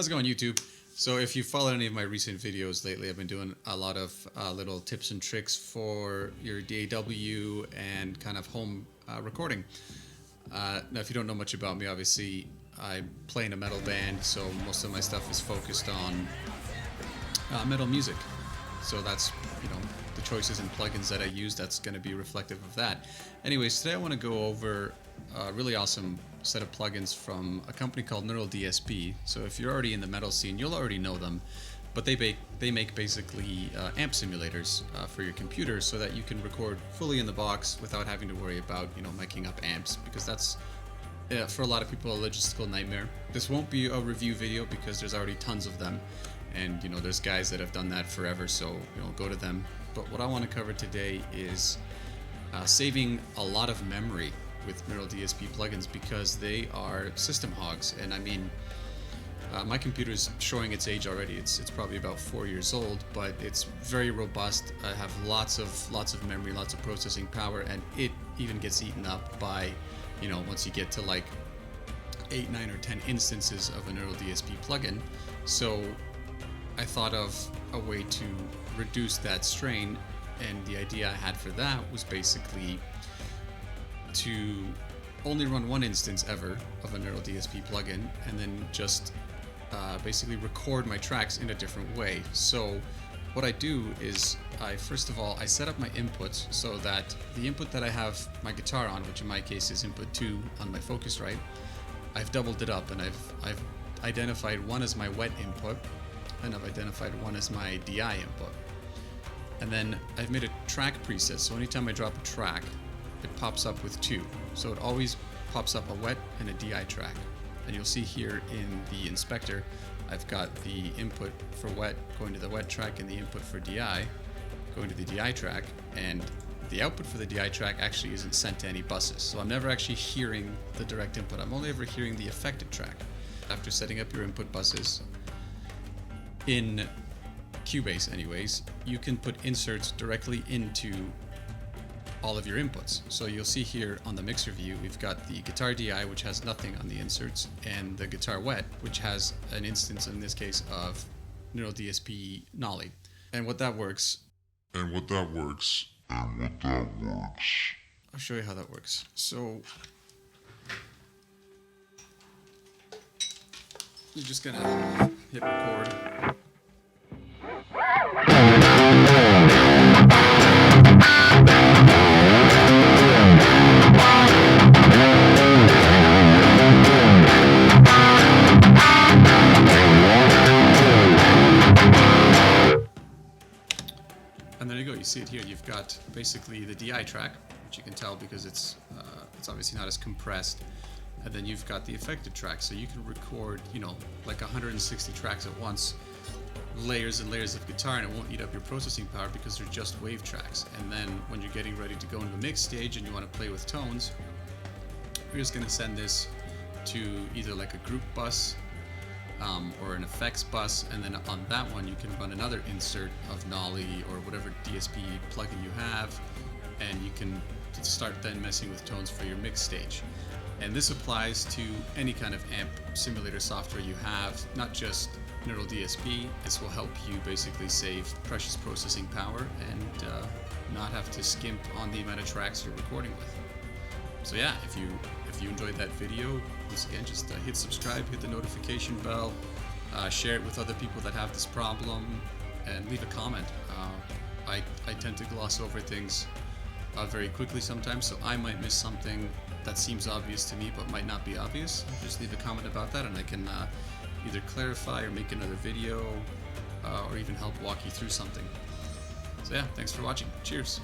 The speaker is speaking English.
How's it going, YouTube? So if you followed any of my recent videos lately, I've been doing a lot of little tips and tricks for your DAW and kind of home recording. Now, if you don't know much about me, obviously I play in a metal band, so most of my stuff is focused on metal music. So that's, the choices and plugins that I use, that's going to be reflective of that. Anyways, today I want to go over a really awesome set of plugins from a company called Neural DSP. So if you're already in the metal scene, you'll already know them, but they make basically amp simulators for your computer so that you can record fully in the box without having to worry about, miking up amps, because that's for a lot of people a logistical nightmare. This won't be a review video because there's already tons of them, and there's guys that have done that forever, so go to them. But what I want to cover today is saving a lot of memory with Neural DSP plugins, because they are system hogs. And I mean, my computer's showing its age already. It's probably about 4 years old, but it's very robust. I have lots of memory, lots of processing power, and it even gets eaten up by, once you get to like 8, 9, or 10 instances of a Neural DSP plugin. So I thought of a way to reduce that strain, and the idea I had for that was basically to only run one instance ever of a Neural DSP plugin, and then just basically record my tracks in a different way. So what I do is first of all I set up my inputs so that the input that I have my guitar on, which in my case is input 2 on my Focusrite, I've doubled it up, and I've identified one as my wet input, and I've identified one as my DI input. And then I've made a track preset, so anytime I drop a track, it pops up with 2. So it always pops up a wet and a DI track. And you'll see here in the inspector, I've got the input for wet going to the wet track and the input for DI going to the DI track. And the output for the DI track actually isn't sent to any buses. So I'm never actually hearing the direct input. I'm only ever hearing the affected track. After setting up your input buses, in Cubase anyways, you can put inserts directly into all of your inputs. So you'll see here on the mixer view, we've got the guitar DI, which has nothing on the inserts, and the guitar wet, which has an instance in this case of Neural DSP Nolly. And what that works. I'll show you how that works. So you're just gonna hit record. And there you go, you see it here. You've got basically the DI track, which you can tell because it's obviously not as compressed. And then you've got the affected track, so you can record, like 160 tracks at once, layers and layers of guitar, and it won't eat up your processing power because they're just wave tracks. And then when you're getting ready to go into the mix stage and you want to play with tones, you're just going to send this to either like a group bus or an effects bus, and then on that one you can run another insert of Nolly or whatever DSP plugin you have, and you can start then messing with tones for your mix stage. And this applies to any kind of amp simulator software you have, not just Neural DSP. This will help you basically save precious processing power and not have to skimp on the amount of tracks you're recording with. So yeah, if you enjoyed that video, once again, just hit subscribe, hit the notification bell, share it with other people that have this problem, and leave a comment. I tend to gloss over things very quickly sometimes, so I might miss something that seems obvious to me but might not be obvious. Just leave a comment about that, and I can either clarify or make another video or even help walk you through something. So yeah, thanks for watching. Cheers.